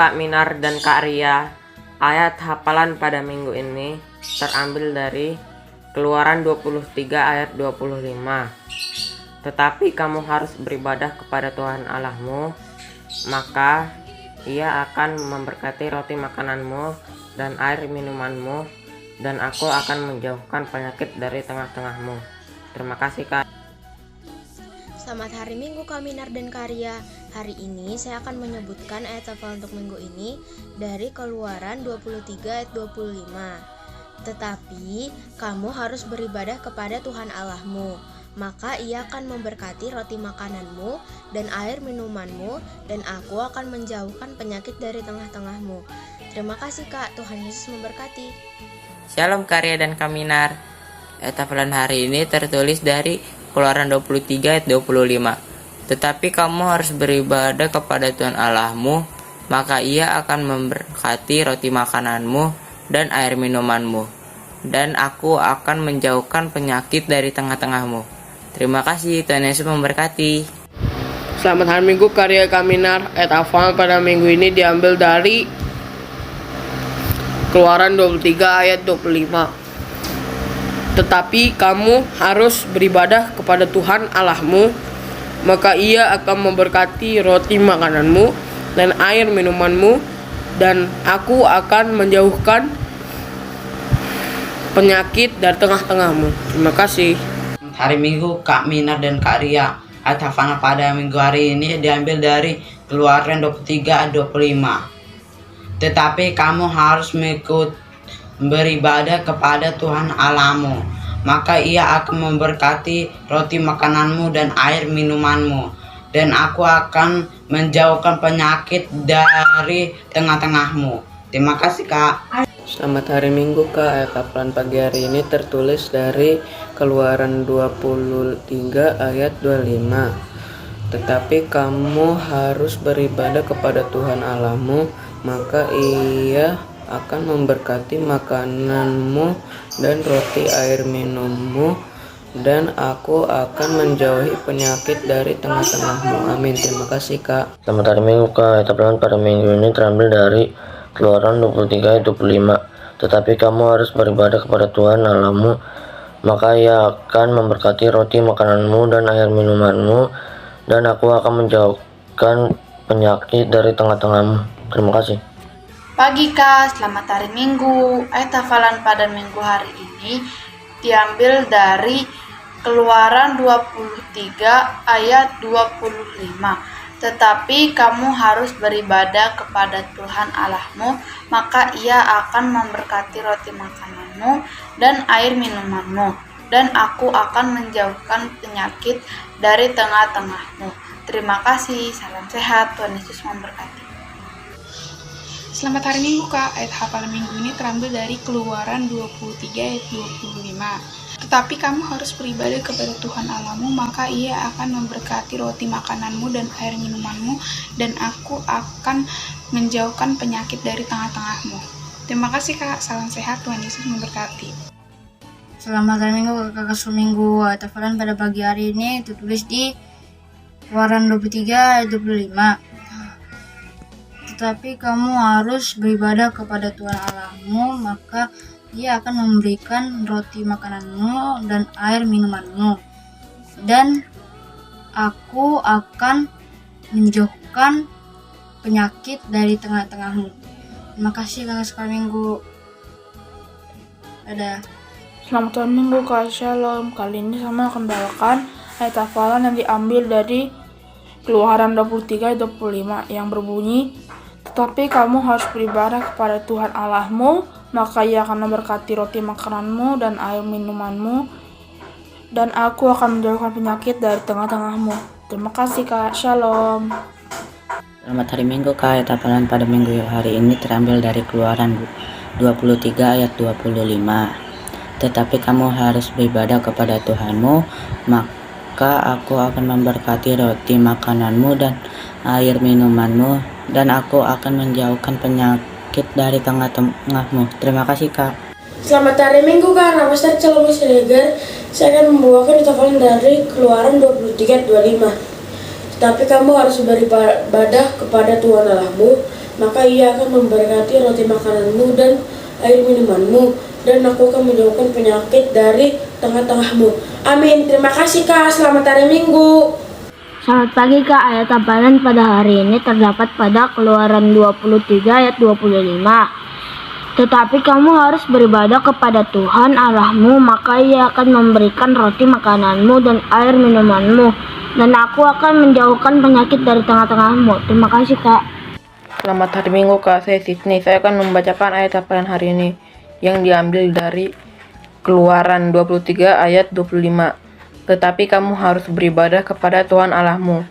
Kak Minar dan Kak Ria. Ayat hafalan pada minggu ini terambil dari Keluaran 23 ayat 25. Tetapi kamu harus beribadah kepada Tuhan Allahmu, maka Ia akan memberkati roti makananmu dan air minumanmu, dan aku akan menjauhkan penyakit dari tengah-tengahmu. Terima kasih, Kak. Selamat hari Minggu Kak Minar dan Kak Ria. Hari ini saya akan menyebutkan ayat hafalan untuk minggu ini dari Keluaran 23 ayat 25. Tetapi kamu harus beribadah kepada Tuhan Allahmu, maka Ia akan memberkati roti makananmu dan air minumanmu, dan aku akan menjauhkan penyakit dari tengah-tengahmu. Terima kasih Kak, Tuhan Yesus memberkati. Shalom Kak Ria dan Kak Minar. Ayat hafalan hari ini tertulis dari Keluaran 23 ayat 25. Tetapi kamu harus beribadah kepada Tuhan Allahmu, maka Ia akan memberkati roti makananmu dan air minumanmu, dan aku akan menjauhkan penyakit dari tengah-tengahmu. Terima kasih, Tuhan Yesus memberkati. Selamat hari Minggu karya Kak Minar. Ayat hafalan pada minggu ini diambil dari Keluaran 23 ayat 25. Tetapi kamu harus beribadah kepada Tuhan Allahmu, maka Ia akan memberkati roti makananmu dan air minumanmu, dan aku akan menjauhkan penyakit dari tengah-tengahmu. Terima kasih. Hari Minggu Kak Minar dan Kak Ria. Ayat hafalan pada minggu hari ini diambil dari Keluaran 23 ayat 25. Tetapi kamu harus beribadah kepada Tuhan Allahmu, maka Ia akan memberkati roti makananmu dan air minumanmu, dan aku akan menjauhkan penyakit dari tengah-tengahmu. Terima kasih Kak. Selamat hari Minggu Kak. Ayat hafalan pagi hari ini tertulis dari Keluaran 23 ayat 25. Tetapi kamu harus beribadah kepada Tuhan Allahmu, maka Ia akan memberkati makananmu dan roti air minummu, dan aku akan menjauhi penyakit dari tengah-tengahmu. Amin. Terima kasih Kak. Selamat hari Minggu Kak. Ayat hafalan pada minggu ini terambil dari Keluaran 23 ayat 25. Tetapi kamu harus beribadah kepada Tuhan Allahmu, maka Ia akan memberkati roti makananmu dan air minumanmu, dan aku akan menjauhkan penyakit dari tengah-tengahmu. Terima kasih. Pagi Kak, selamat hari Minggu. Ayat hafalan pada minggu hari ini diambil dari Keluaran 23 ayat 25. Tetapi kamu harus beribadah kepada Tuhan Allahmu, maka Ia akan memberkati roti makananmu dan air minumanmu, dan aku akan menjauhkan penyakit dari tengah-tengahmu. Terima kasih, salam sehat, Tuhan Yesus memberkati. Selamat hari Minggu Kak. Ayat hafalan minggu ini terambil dari Keluaran 23 ayat 25. Tetapi kamu harus beribadah kepada Tuhan Allahmu, maka Ia akan memberkati roti makananmu dan air minumanmu, dan aku akan menjauhkan penyakit dari tengah-tengahmu. Terima kasih Kak. Salam sehat, Tuhan Yesus memberkati. Selamat hari Minggu Kakak Seminggu. Ayat hafalan pada pagi hari ini tertulis di Keluaran 23 ayat 25. Tetapi kamu harus beribadah kepada Tuhan Allahmu, maka Ia akan memberikan roti makananmu dan air minumanmu, dan aku akan menjauhkan penyakit dari tengah-tengahmu. Terima kasih Kakak sekali Minggu. Dadah. Selamat hari Minggu Kak. Shalom. Kali ini sama akan bawakan ayat hafalan yang diambil dari Keluaran 23 ayat 25 yang berbunyi, tetapi kamu harus beribadah kepada Tuhan Allahmu, maka Ia akan memberkati roti makananmu dan air minumanmu, dan aku akan menjauhkan penyakit dari tengah-tengahmu. Terima kasih Kak. Shalom. Selamat hari Minggu Kak. Ayat hafalan pada minggu hari ini terambil dari Keluaran 23 ayat 25. Tetapi kamu harus beribadah kepada Tuhanmu, maka aku akan memberkati roti makananmu dan air minumanmu, dan aku akan menjauhkan penyakit dari tengah-tengahmu. Terima kasih Kak. Selamat hari Minggu Kak. Nama saya Calon Siregar. Saya akan membawakan hafalan dari Keluaran 23 ayat 25. Tetapi kamu harus beribadah kepada Tuhan Allahmu, maka ia akan memberkati roti makananmu dan air minumanmu, dan aku akan menjauhkan penyakit dari tengah-tengahmu. Amin. Terima kasih Kak, selamat hari Minggu. Selamat pagi Kak, ayat hafalan pada hari ini terdapat pada Keluaran 23 ayat 25. Tetapi kamu harus beribadah kepada Tuhan Allahmu, maka ia akan memberikan roti makananmu dan air minumanmu, dan aku akan menjauhkan penyakit dari tengah-tengahmu. Terima kasih Kak. Selamat hari Minggu Kak, saya Sydney. Saya akan membacakan ayat hafalan hari ini yang diambil dari Keluaran 23 ayat 25. Tetapi kamu harus beribadah kepada Tuhan Allahmu,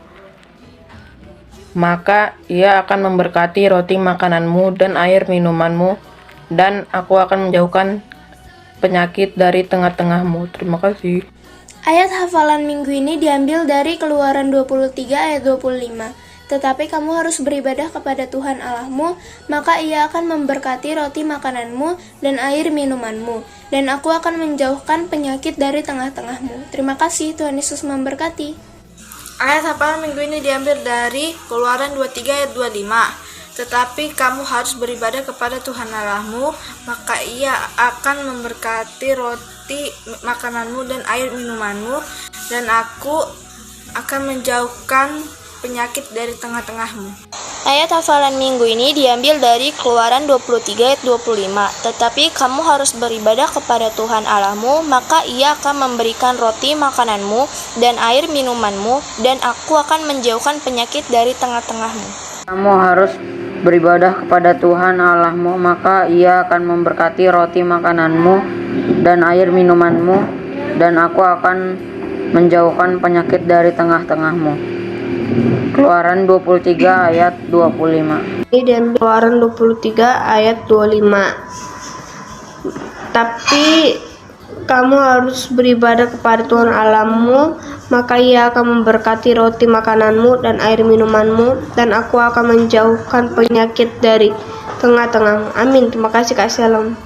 maka ia akan memberkati roti makananmu dan air minumanmu, dan aku akan menjauhkan penyakit dari tengah-tengahmu. Terima kasih. Ayat hafalan minggu ini diambil dari Keluaran 23 ayat 25. Tetapi kamu harus beribadah kepada Tuhan Allahmu, maka ia akan memberkati roti makananmu dan air minumanmu, dan aku akan menjauhkan penyakit dari tengah-tengahmu. Terima kasih, Tuhan Yesus memberkati. Ayat hafalan minggu ini diambil dari Keluaran 23 ayat 25. Tetapi kamu harus beribadah kepada Tuhan Allahmu, maka ia akan memberkati roti makananmu dan air minumanmu, dan aku akan menjauhkan penyakit dari tengah-tengahmu. Ayat hafalan minggu ini diambil dari Keluaran 23 ayat 25. Tetapi kamu harus beribadah kepada Tuhan Allahmu, maka ia akan memberikan roti makananmu dan air minumanmu, dan aku akan menjauhkan penyakit dari tengah-tengahmu. Kamu harus beribadah kepada Tuhan Allahmu, maka ia akan memberkati roti makananmu dan air minumanmu, dan aku akan menjauhkan penyakit dari tengah-tengahmu. Keluaran 23 ayat 25. Ini diambil Keluaran 23 ayat 25. Tapi kamu harus beribadah kepada Tuhan Allahmu, maka ia akan memberkati roti makananmu dan air minumanmu, dan aku akan menjauhkan penyakit dari tengah-tengahmu. Amin. Terima kasih Kak, shalom.